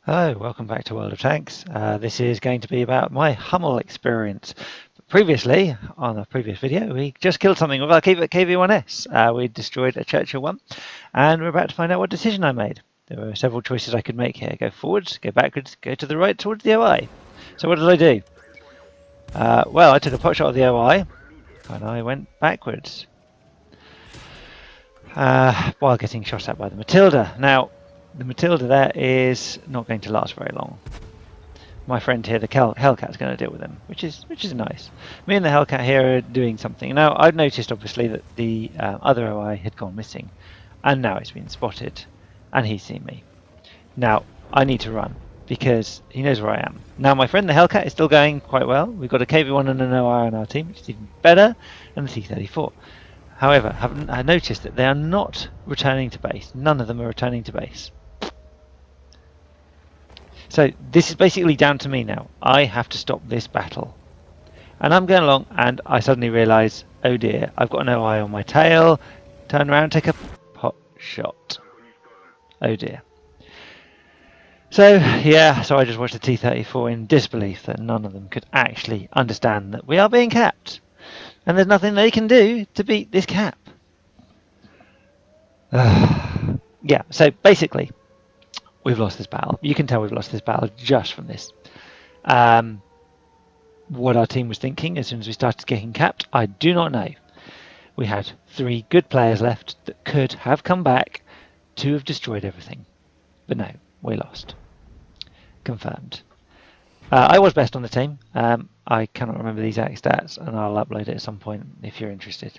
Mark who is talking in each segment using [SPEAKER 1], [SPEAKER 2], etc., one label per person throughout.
[SPEAKER 1] Hello, welcome back to World of Tanks. This is going to be about my Hummel experience. Previously, on a previous video, we just killed something with our KV-1S. We destroyed a Churchill one, and we're about to find out what decision I made. There were several choices I could make here. Go forwards, go backwards, go to the right towards the OI. So what did I do? Well, I took a pot shot of the OI, and I went backwards, while getting shot at by the Matilda. Now, the Matilda there is not going to last very long. My friend here, the Hellcat's going to deal with him, which is nice. Me and the Hellcat here are doing something. Now, I've noticed, obviously, that the other OI had gone missing, and now it's been spotted, and he's seen me. Now, I need to run, because he knows where I am. Now, my friend, the Hellcat, is still going quite well. We've got a KV-1 and an OI on our team, which is even better than the T-34. However, I noticed that they are not returning to base. None of them are returning to base. So this is basically down to me now. I have to stop this battle. And I'm going along and I suddenly realise, oh dear, I've got an OI on my tail. Turn around, take a pot shot. Oh dear. So yeah, so I just watched the T-34 in disbelief that none of them could actually understand that we are being capped. And there's nothing they can do to beat this cap. Yeah, so basically, we've lost this battle. You can tell we've lost this battle just from this. What our team was thinking as soon as we started getting capped, I do not know. We had 3 good players left that could have come back to have destroyed everything. But no, we lost. Confirmed. I was best on the team. I cannot remember the exact stats, and I'll upload it at some point if you're interested.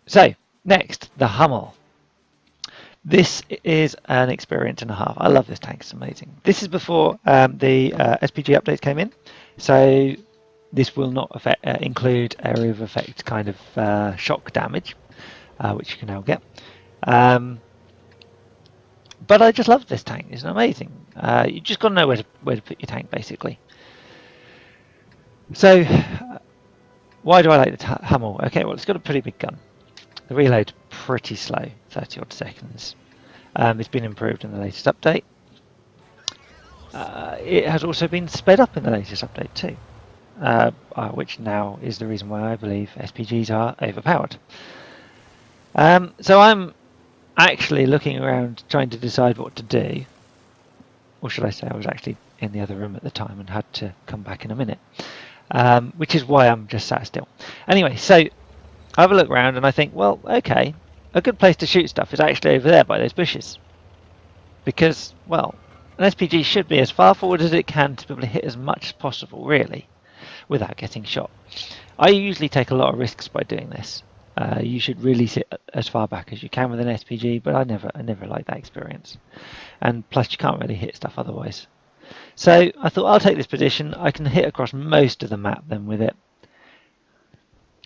[SPEAKER 1] So, next, the Hummel. This is an experience and a half. I love this tank, it's amazing. This is before the SPG updates came in, so this will not include area of effect kind of shock damage, which you can now get. But I just love this tank, it's amazing. You just got to know where to put your tank, basically. So, why do I like the Hummel? Okay, well, it's got a pretty big gun. The reload's pretty slow, 30 odd seconds. It's been improved in the latest update. It has also been sped up in the latest update too, which now is the reason why I believe SPGs are overpowered. So I'm actually looking around trying to decide what to do. Or should I say I was actually in the other room at the time and had to come back in a minute. Which is why I'm just sat still. Anyway, so I have a look around and I think, well, okay, a good place to shoot stuff is actually over there by those bushes. Because, well, an SPG should be as far forward as it can to be able to hit as much as possible, really, without getting shot. I usually take a lot of risks by doing this. You should really sit as far back as you can with an SPG, but I never like that experience. And plus, you can't really hit stuff otherwise. So I thought I'll take this position. I can hit across most of the map then with it.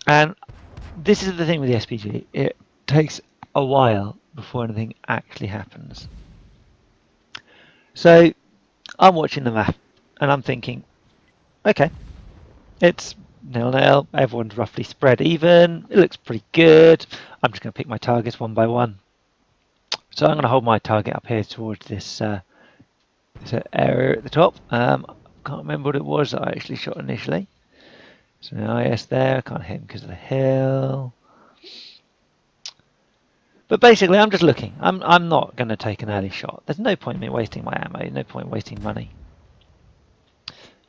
[SPEAKER 1] And this is the thing with the SPG. It takes a while before anything actually happens. So I'm watching the map and I'm thinking, okay, it's 0-0, everyone's roughly spread even, it looks pretty good. I'm just going to pick my targets one by one. So I'm going to hold my target up here towards this area at the top. Can't remember what it was that I actually shot initially. So an IS there, I can't hit him because of the hill. But basically I'm just looking. I'm not going to take an early shot. There's no point in me wasting my ammo, no point in wasting money.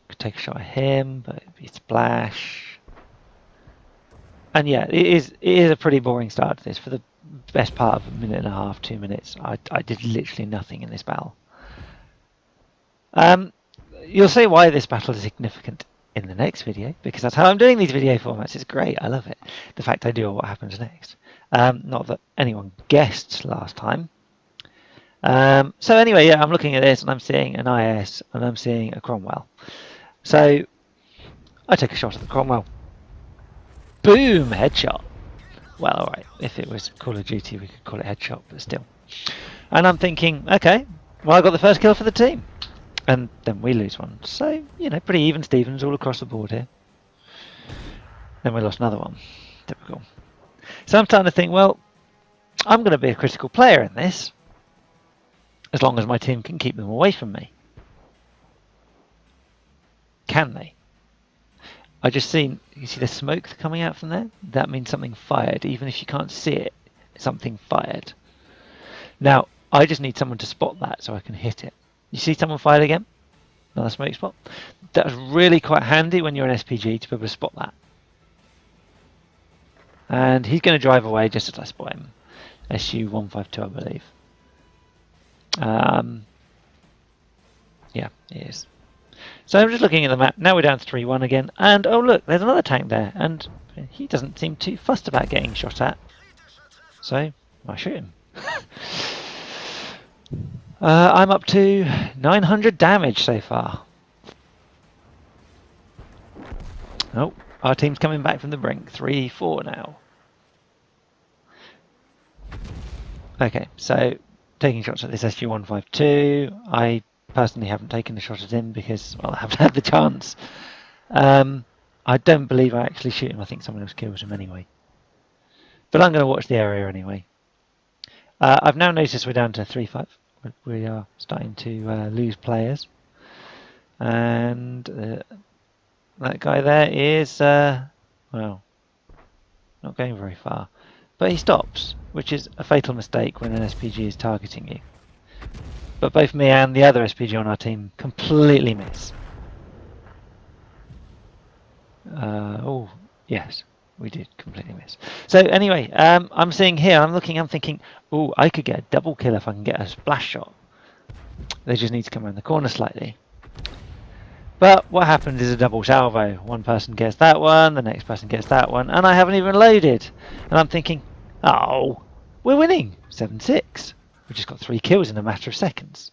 [SPEAKER 1] Could take a shot at him, but it'd be a splash. And yeah, it is a pretty boring start to this. For the best part of a minute and a half, 2 minutes, I did literally nothing in this battle. You'll see why this battle is significant in the next video, because that's how I'm doing these video formats. It's great, I love it. The fact I do what happens next. Not that anyone guessed last time. So anyway, yeah, I'm looking at this and I'm seeing an IS and I'm seeing a Cromwell. So I take a shot at the Cromwell. Boom! Headshot. Well, alright, if it was Call of Duty we could call it headshot, but still. And I'm thinking, okay, well I got the first kill for the team. And then we lose one. So, you know, pretty even Stevens all across the board here. Then we lost another one. Typical. So I'm starting to think, well, I'm going to be a critical player in this. as long as my team can keep them away from me. Can they? I just seen, you see the smoke coming out from there? That means something fired. Even if you can't see it, something fired. Now, I just need someone to spot that so I can hit it. You see someone fired again? Another smoke spot. That's really quite handy when you're an SPG to be able to spot that. And he's going to drive away just as I spot him. SU-152, I believe. Yeah, he is. So I'm just looking at the map. Now we're down to 3-1 again. And, oh look, there's another tank there. And he doesn't seem too fussed about getting shot at. So, I shoot him. I'm up to 900 damage so far. Oh, our team's coming back from the brink. 3-4 now. Okay, so taking shots at this SU-152. I personally haven't taken a shot at him because, well, I haven't had the chance. I don't believe I actually shoot him. I think someone else kills him anyway. But I'm going to watch the area anyway. I've now noticed we're down to 3-5. We are starting to lose players. And that guy there is, well, not going very far. But he stops, which is a fatal mistake when an SPG is targeting you. But both me and the other SPG on our team completely miss. Oh, yes, we did completely miss. So anyway, I'm seeing here, I'm thinking, oh, I could get a double kill if I can get a splash shot. They just need to come around the corner slightly. But what happens is a double salvo. One person gets that one, the next person gets that one, and I haven't even loaded. And I'm thinking, oh, we're winning 7-6. We just got 3 kills in a matter of seconds.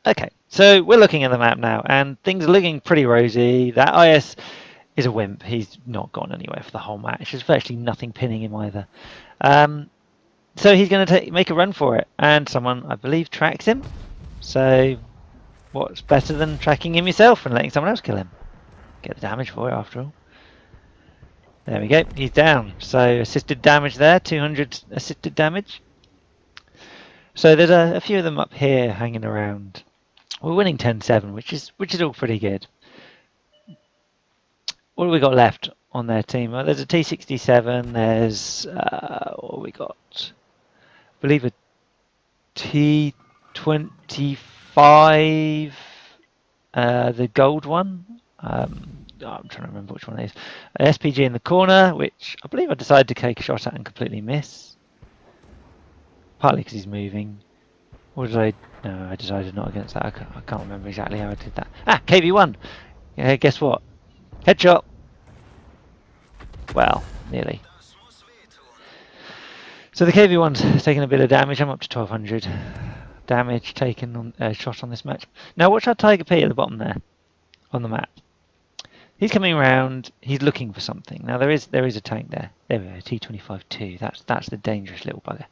[SPEAKER 1] Okay, so we're looking at the map now, and things are looking pretty rosy. That IS is a wimp. He's not gone anywhere for the whole match. There's virtually nothing pinning him either. So he's going to make a run for it, and someone, I believe, tracks him. So what's better than tracking him yourself and letting someone else kill him? Get the damage for it, after all. There we go. He's down. So assisted damage there, 200 assisted damage. So there's a few of them up here hanging around. We're winning 10-7, which is all pretty good. What have we got left on their team? Well, there's a T67. There's what have we got? I believe a T25. The gold one. I'm trying to remember which one it is. An SPG in the corner, which I believe I decided to take a shot at and completely miss. Partly because he's moving. Or did I? No, I decided not against that. I can't remember exactly how I did that. Ah, KV1! Yeah, guess what? Headshot! Well, nearly. So the KV1's taking a bit of damage. I'm up to 1200 damage taken on shot on this match. Now watch our Tiger P at the bottom there, on the map. He's coming around. He's looking for something. Now there is a tank there. There we go. T25-2. That's the dangerous little bugger.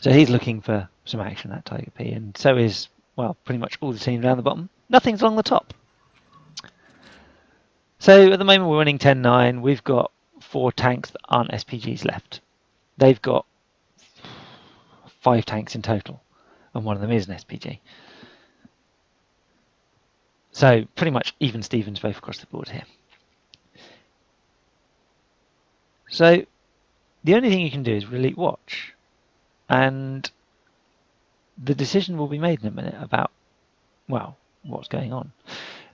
[SPEAKER 1] So he's looking for some action, that Tiger P, and so is, well, pretty much all the team down the bottom. Nothing's along the top. So at the moment we're winning 10-9. We've got 4 tanks that aren't SPGs left. They've got 5 tanks in total, and one of them is an SPG. So pretty much even Stevens both across the board here. So the only thing you can do is really watch. And the decision will be made in a minute about, well, what's going on.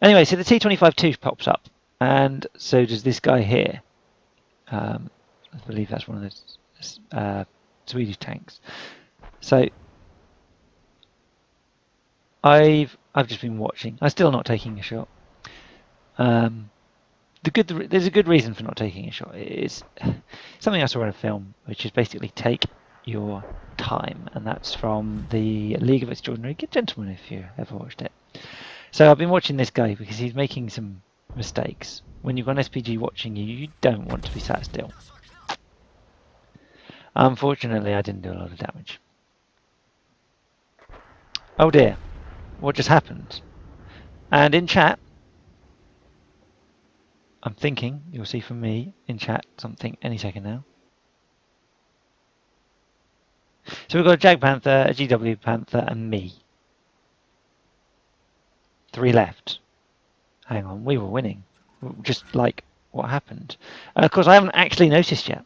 [SPEAKER 1] Anyway, so the T25-2 pops up, and so does this guy here. I believe that's one of the Swedish tanks. So I've just been watching. I'm still not taking a shot. There's a good reason for not taking a shot. It's something I saw in a film, which is basically take your time, and that's from the League of Extraordinary Gentlemen, if you ever watched it. So I've been watching this guy because he's making some mistakes. When you've got an SPG watching you, you don't want to be sat still. Unfortunately, I didn't do a lot of damage. Oh dear, what just happened? And in chat, I'm thinking you'll see from me in chat something any second now. So we've got a Jag Panther, a GW Panther, and me. 3 left. Hang on, we were winning. Just like what happened. And of course, I haven't actually noticed yet.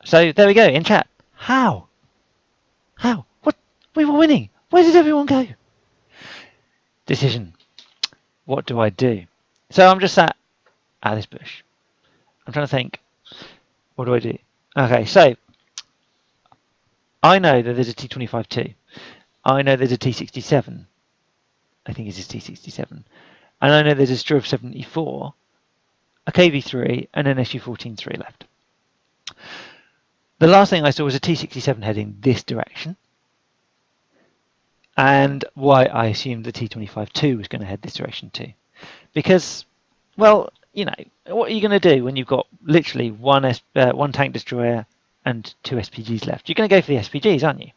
[SPEAKER 1] So there we go, in chat. How? How? What? We were winning. Where did everyone go? Decision. What do I do? So I'm just sat at this bush. I'm trying to think, what do I do? Okay, so I know that there's a T25-2. I know there's a T67. I think it's a T67. And I know there's a Struve 74, a KV3, and an SU-14-3 left. The last thing I saw was a T67 heading this direction. And why I assumed the T25-2 was going to head this direction too. Because, well, you know, what are you going to do when you've got literally one tank destroyer and 2 SPGs left? You're going to go for the SPGs, aren't you?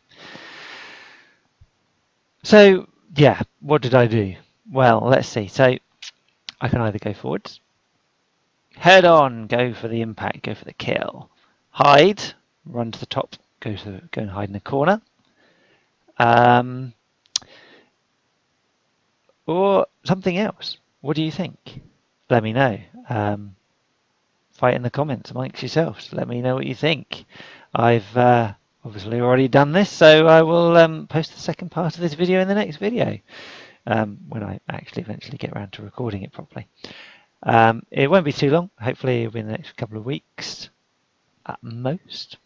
[SPEAKER 1] So, yeah, what did I do? Well, let's see. So, I can either go forwards, head on, go for the impact, go for the kill, hide, run to the top, go and hide in a corner, or something else. What do you think? Let me know. Fight in the comments amongst yourselves. Let me know what you think. I've obviously already done this, so I will post the second part of this video in the next video when I actually eventually get around to recording it properly. It won't be too long. Hopefully it'll be in the next couple of weeks at most,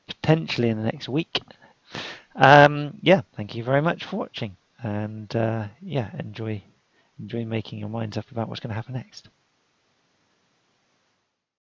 [SPEAKER 1] potentially in the next week. Yeah, thank you very much for watching, and yeah, enjoy making your minds up about what's going to happen next.